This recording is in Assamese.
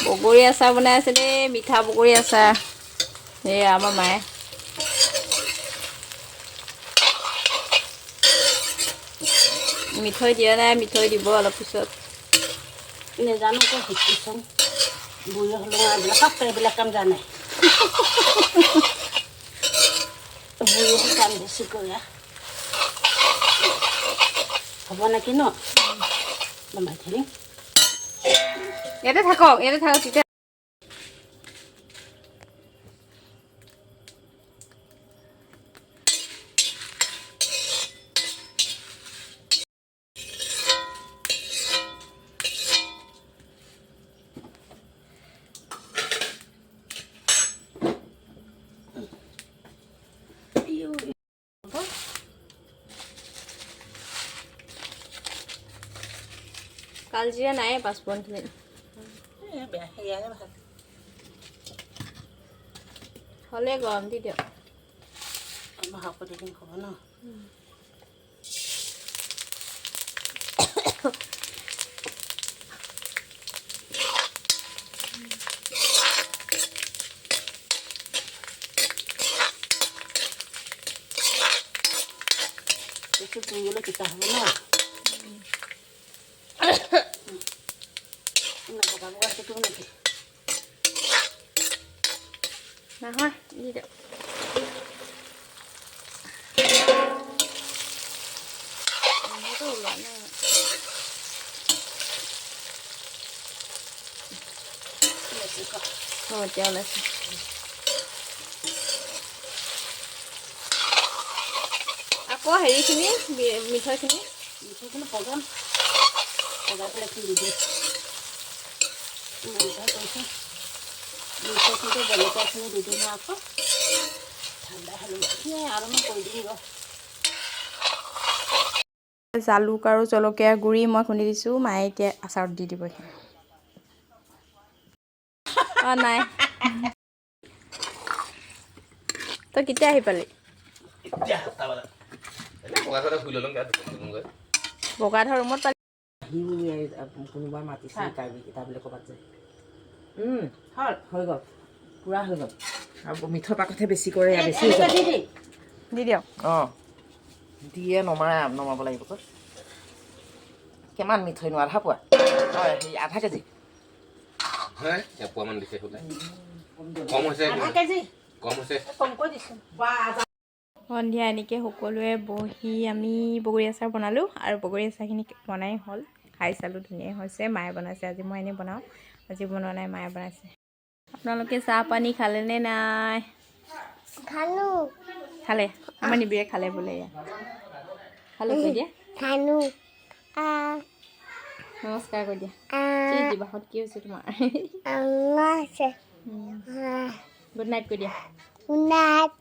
বগৰী আচাৰ বনাই আছে দেই, মিঠা বগৰী আচাৰ। এয়া আমাৰ মায়ে। মিঠৈ দিয়া নাই, মিঠৈ দিব অলপ পিছত। নেজানো আকৌ শিকিছোন। বুঢ়ী হ'লেও এইবিলাক এইবিলাক কাম জানে। বুঢ়ীটো কাম বেছি কৰে। হ'ব নেকি ন? নমাই থৈ দিম। ইয়াতে থাকক তেতিয়া। কালজিৰা নাই পাঁচপূৰণ বেয়া সেয়াহে ভাল। হ'লে গৰম দি দিয়ক। ভাপত দিম হ'ব ন? বেছি পুৰিবলৈ তিতা হ'ব ন? বগা বগা সেইটো নেকি? নহয় দি দিয়ক। ওলোৱা নাই। এতিয়া ওলাইছে। আকৌ হেৰিখিনি মিঠৈখিনি পগাম। পগাই পেলাই কি দি দিম। মিঠৈখিনি জলকীয়াখিনি দি দিম আকৌ। ঠাণ্ডা হ'লে আৰু মই কৰি দিম ৰ। জালুক আৰু জলকীয়া গুড়ি মই খুন্দি দিছোঁ, মায়ে এতিয়া আচাৰত দি দিব। অঁ নাই। তই কেতিয়া আহি পালি? বগাধৰ ৰুমত পালি। কোনোবা মাতিছে তাৰ বোলে ক'ৰবাত যায়। হৈ গ'ল পূৰা হৈ গ'ল। আৰু মিঠৈ পাকতহে বেছি কৰে বেছি দি দিয়ক। অঁ দিয়ে নমাব লাগিব। কিমান মিঠৈনো আধা পোৱা? হয় আধা কেজি। এপোৱামান দিছে কম হৈছে। আধা কেজি কম হৈছে। কমকৈ দিছোঁ। সন্ধিয়া এনেকৈ সকলোৱে বহি আমি বগৰী আচাৰ বনালোঁ আৰু বগৰী আচাৰখিনি বনাই হ'ল। খাই চালোঁ ধুনীয়াই হৈছে। মায়ে বনাইছে, আজি মই এনেই বনাওঁ, আজি বনোৱা নাই, মায়ে বনাইছে। আপোনালোকে চাহ পানী খালেনে নাই? খালোঁ। খালে? আমাৰ নিবিৰে খালে বোলে। এয়া খালোঁ কৈ দিয়া। খালোঁ। নমস্কাৰ কৈ দিয়া। জিভাখনত কি হৈছে তোমাৰ? গুড নাইট কৈ দিয়া। Good night.